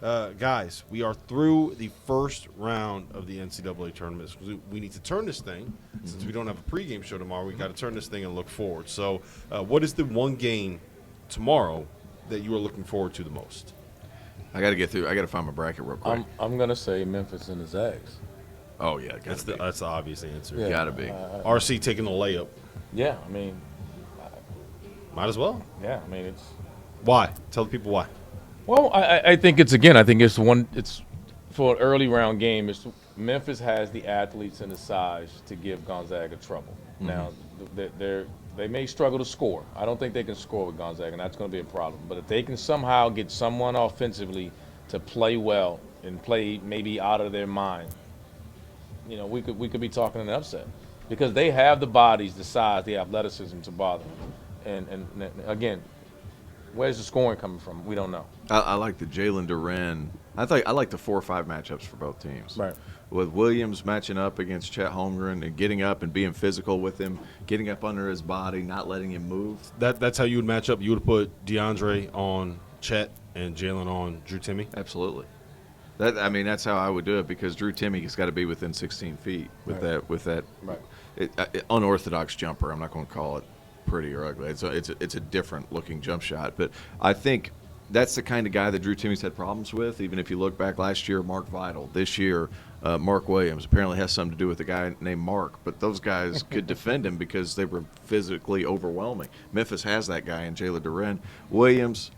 Guys, we are through the first round of the NCAA tournament. We need to turn this thing. Since we don't have a pregame show tomorrow, we got to turn this thing and look forward. So, what is the one game tomorrow that you are looking forward to the most? I got to get through. I got to find my bracket real quick. I'm gonna say Memphis and the Zags. Oh yeah, That's the obvious answer. Yeah. Got to be. RC taking the layup. Yeah, I mean, Might as well. yeah, I mean it's. Why? Tell the people why. Well, I think it's for an early round game. Memphis has the athletes and the size to give Gonzaga trouble. Now, they may struggle to score. I don't think they can score with Gonzaga, and that's going to be a problem. But if they can somehow get someone offensively to play well and play maybe out of their mind, we could be talking an upset because they have the bodies, the size, the athleticism to bother them. And again, where's the scoring coming from? We don't know. I like the Jalen Duren. I like the 4 or 5 matchups for both teams. Right. With Williams matching up against Chet Holmgren and getting up and being physical with him, getting up under his body, not letting him move. That's how you would match up. You would put DeAndre on Chet and Jalen on Drew Timme. Absolutely. That's how I would do it because Drew Timme has got to be within 16 feet with that Right. Unorthodox jumper. I'm not going to call it pretty or ugly. It's a different looking jump shot, but I think that's the kind of guy that Drew Timme's had problems with. Even if you look back last year, Mark Vidal. This year, Mark Williams apparently has something to do with a guy named Mark. But those guys could defend him because they were physically overwhelming. Memphis has that guy in Jalen Duren. Williams,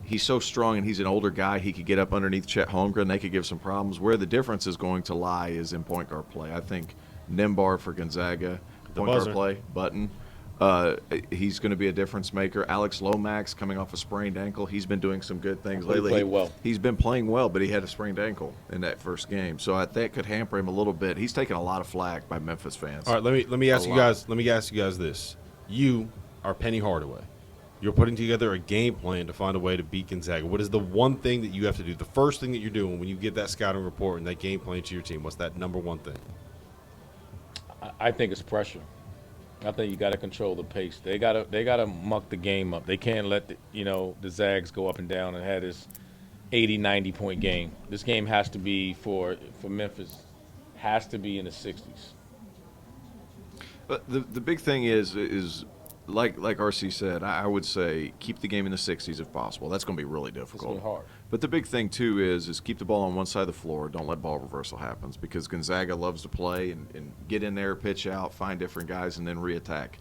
he's so strong and he's an older guy. He could get up underneath Chet Holmgren. They could give some problems. Where the difference is going to lie is in point guard play. I think Nimbar for Gonzaga, point guard play, Button. He's going to be a difference maker. Alex Lomax coming off a sprained ankle. He's been doing some good things lately. He played well. He's been playing well, but he had a sprained ankle in that first game, so that could hamper him a little bit. He's taking a lot of flack by Memphis fans. All right, let me ask you guys. Let me ask you guys this: you are Penny Hardaway. You're putting together a game plan to find a way to beat Gonzaga. What is the one thing that you have to do? The first thing that you're doing when you get that scouting report and that game plan to your team. What's that number one thing? I think it's pressure. I think you got to control the pace. They gotta muck the game up. They can't let the Zags go up and down and have this 80, 90 point game. This game has to be for Memphis, has to be in the 60s. But the big thing is like RC said, I would say keep the game in the 60s if possible. That's going to be really difficult. It's really hard. But the big thing, too, is keep the ball on one side of the floor. Don't let ball reversal happen because Gonzaga loves to play and get in there, pitch out, find different guys, and then re-attack.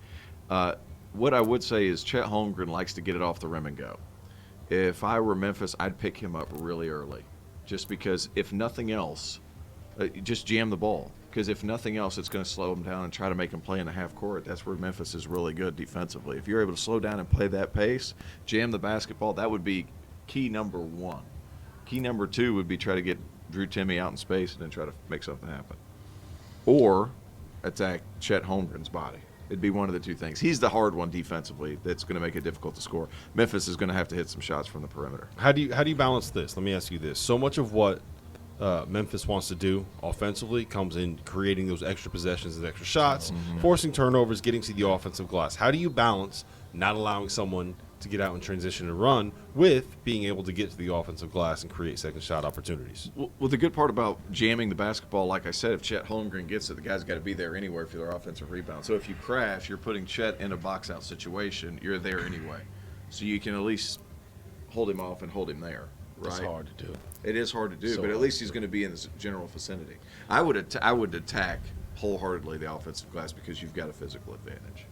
What I would say is Chet Holmgren likes to get it off the rim and go. If I were Memphis, I'd pick him up really early just because if nothing else, just jam the ball. Because if nothing else, it's going to slow him down and try to make him play in the half court. That's where Memphis is really good defensively. If you're able to slow down and play that pace, jam the basketball, that would be key number one. Key number two would be try to get Drew Timme out in space and then try to make something happen. Or attack Chet Holmgren's body. It'd be one of the two things. He's the hard one defensively that's going to make it difficult to score. Memphis is going to have to hit some shots from the perimeter. How do you balance this? Let me ask you this. So much of what Memphis wants to do offensively comes in creating those extra possessions and extra shots, forcing turnovers, getting to the offensive glass. How do you balance not allowing someone to get out and transition and run with being able to get to the offensive glass and create second shot opportunities? Well, the good part about jamming the basketball, like I said, if Chet Holmgren gets it, the guy's got to be there anywhere for their offensive rebound. So if you crash, you're putting Chet in a box-out situation. You're there anyway. So you can at least hold him off and hold him there. Right? It's hard to do. It is hard to do, So but at hard least to he's do. going to be in the general vicinity. I would attack wholeheartedly the offensive glass because you've got a physical advantage.